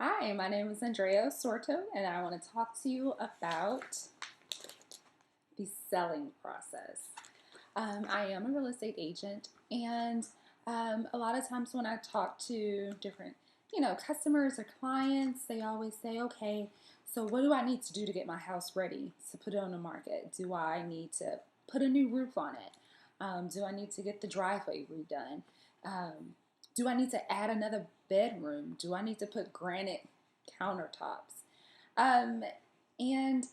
Hi, my name is Andrea Sorto, and I want to talk to you about the selling process. I am a real estate agent, and a lot of times when I talk to different, customers or clients, they always say, "Okay, so what do I need to do to get my house ready to put it on the market? Do I need to put a new roof on it? Do I need to get the driveway redone? Um, do I need to add another bedroom? Do I need to put granite countertops?" Um, and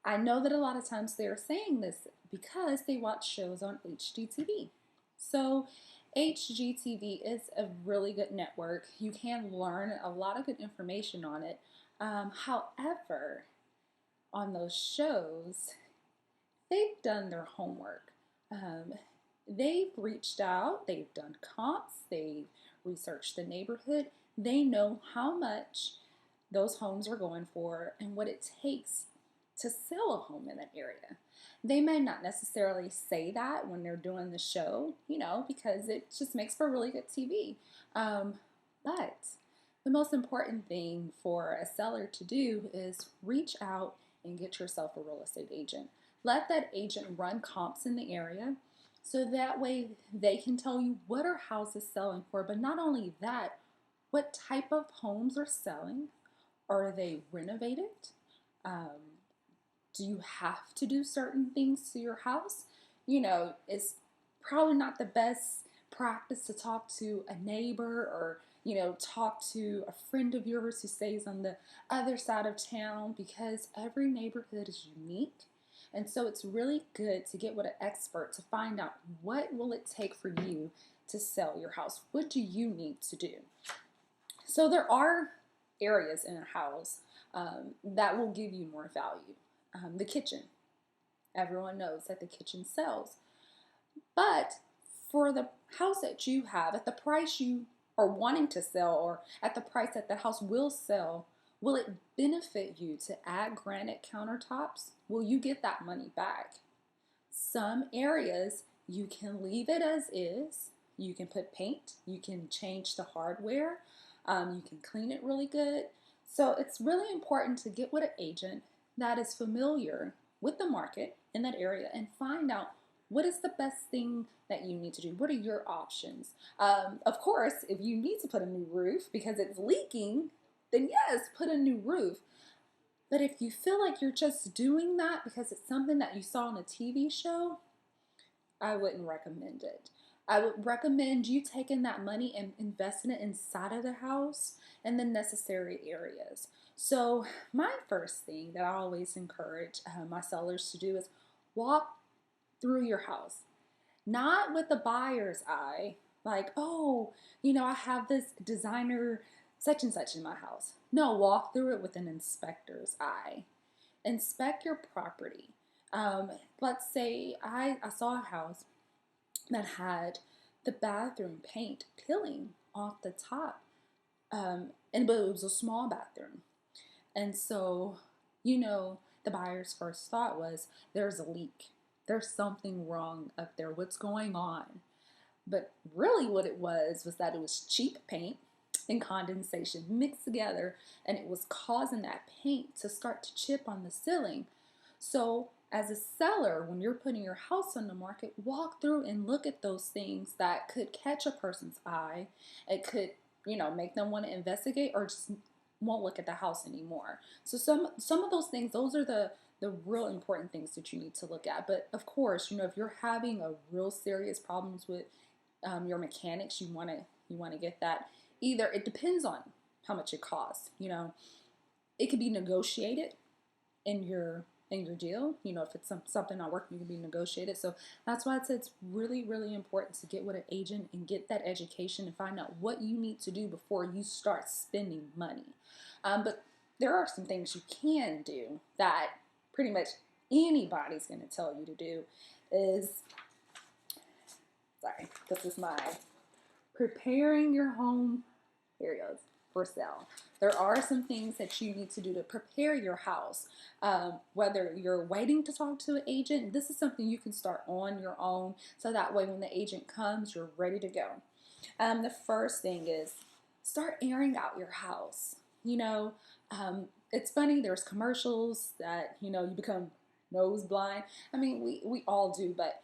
I know that a lot of times they're saying this because they watch shows on HGTV. So, HGTV is a really good network. You can learn a lot of good information on it. However, on those shows, they've done their homework. Um, they've reached out, they've done comps, they've researched the neighborhood. They know how much those homes are going for and what it takes to sell a home in that area. They may not necessarily say that when they're doing the show, because it just makes for really good TV. Um, but the most important thing for a seller to do is reach out and get yourself a real estate agent. Let that agent run comps in the area so that way they can tell you what are houses selling for, but not only that, what type of homes are selling. Are they renovated? Um, do you have to do certain things to your house? It's probably not the best practice to talk to a neighbor or, talk to a friend of yours who stays on the other side of town because every neighborhood is unique. And so it's really good to get with an expert to find out what will it take for you to sell your house? What do you need to do? So there are areas in a house that will give you more value. The kitchen. Everyone knows that the kitchen sells. But for the house that you have, at the price you are wanting to sell, or at the price that the house will sell, will it benefit you to add granite countertops? Will you get that money back? Some areas you can leave it as is. You can put paint, you can change the hardware, you can clean it really good. So it's really important to get with an agent that is familiar with the market in that area and find out what is the best thing that you need to do. What are your options? Of course, if you need to put a new roof because it's leaking, then yes, put a new roof. But if you feel like you're just doing that because it's something that you saw on a TV show, I wouldn't recommend it. I would recommend you taking that money and investing it inside of the house and the necessary areas. So, my first thing that I always encourage my sellers to do is walk through your house, not with the buyer's eye, like, oh, I have this designer such and such in my house. No, walk through it with an inspector's eye. Inspect your property. Let's say I saw a house that had the bathroom paint peeling off the top, but it was a small bathroom. And so, the buyer's first thought was, there's a leak. There's something wrong up there. What's going on? But really, what it was that it was cheap paint and condensation mixed together, and it was causing that paint to start to chip on the ceiling. So, as a seller, when you're putting your house on the market, walk through and look at those things that could catch a person's eye. It could, make them want to investigate or just won't look at the house anymore. So some of those things, those are the real important things that you need to look at. But of course, if you're having a real serious problems with your mechanics, you want to get that. Either it depends on how much it costs. It could be negotiated in your deal. If it's something not working, you can be negotiated. So that's why it's really, really important to get with an agent and get that education and find out what you need to do before you start spending money. But there are some things you can do that pretty much anybody's going to tell you to do. Sorry, this is my preparing your home. Here it goes. For sale. There are some things that you need to do to prepare your house. Whether you're waiting to talk to an agent, this is something you can start on your own so that way when the agent comes, you're ready to go. The first thing is start airing out your house. It's funny, there's commercials that, you become nose blind. I mean, we all do, but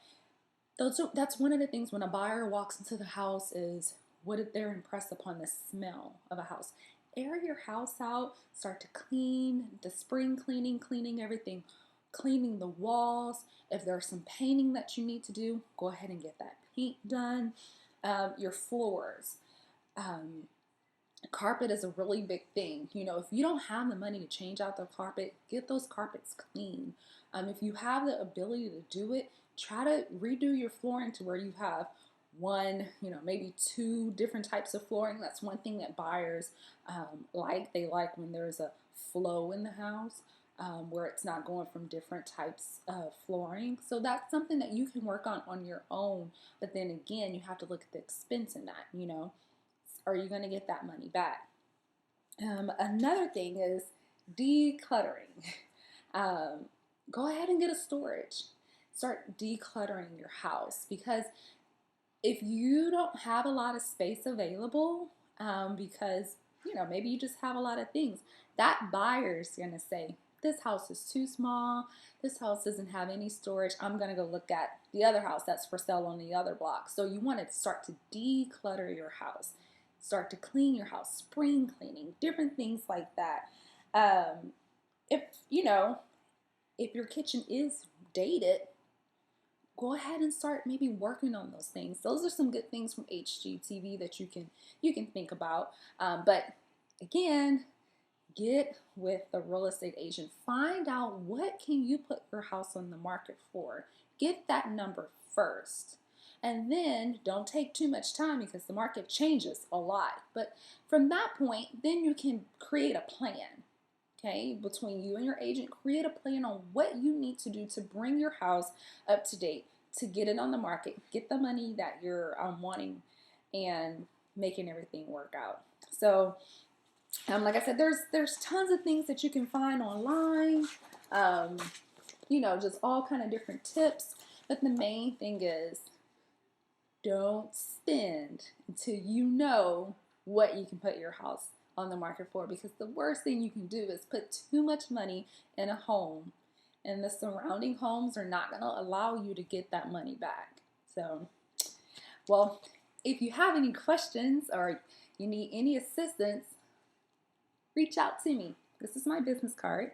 that's one of the things when a buyer walks into the house is what if they're impressed upon the smell of a house. Air your house out, start to clean, the spring cleaning everything, cleaning the walls. If there's some painting that you need to do, go ahead and get that paint done. Your floors. Um, Carpet is a really big thing. If you don't have the money to change out the carpet, get those carpets clean. If you have the ability to do it, try to redo your flooring to where you have one, maybe two different types of flooring. That's one thing that buyers like. They like when there's a flow in the house, where it's not going from different types of flooring. So that's something that you can work on your own. But then again, you have to look at the expense in that. Are you going to get that money back? Another thing is decluttering. Go ahead and get a storage. Start decluttering your house, because if you don't have a lot of space available, because maybe you just have a lot of things, that buyer's going to say, this house is too small. This house doesn't have any storage. I'm going to go look at the other house that's for sale on the other block. So you want to start to declutter your house. Start to clean your house, spring cleaning, different things like that. If if your kitchen is dated, go ahead and start maybe working on those things. Those are some good things from HGTV that you can think about. But again, get with the real estate agent. Find out what can you put your house on the market for. Get that number first. And then don't take too much time, because the market changes a lot. But from that point, then you can create a plan, okay? Between you and your agent, create a plan on what you need to do to bring your house up to date, to get it on the market, get the money that you're wanting, and making everything work out. So, like I said, there's tons of things that you can find online, just all kind of different tips. But the main thing is, don't spend until you know what you can put your house on the market for, because the worst thing you can do is put too much money in a home, and the surrounding homes are not going to allow you to get that money back. So, well, if you have any questions or you need any assistance, reach out to me. This is my business card.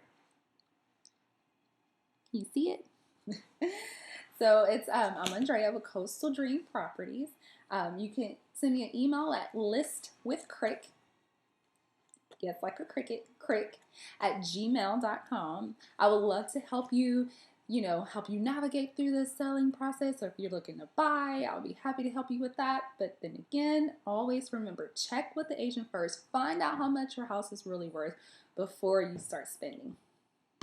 Can you see it? So it's I'm Andrea with Coastal Dream Properties. You can send me an email at listwithcrick, yes, like a cricket, crick, at gmail.com. I would love to help you, help you navigate through the selling process. Or if you're looking to buy, I'll be happy to help you with that. But then again, always remember, check with the agent first. Find out how much your house is really worth before you start spending.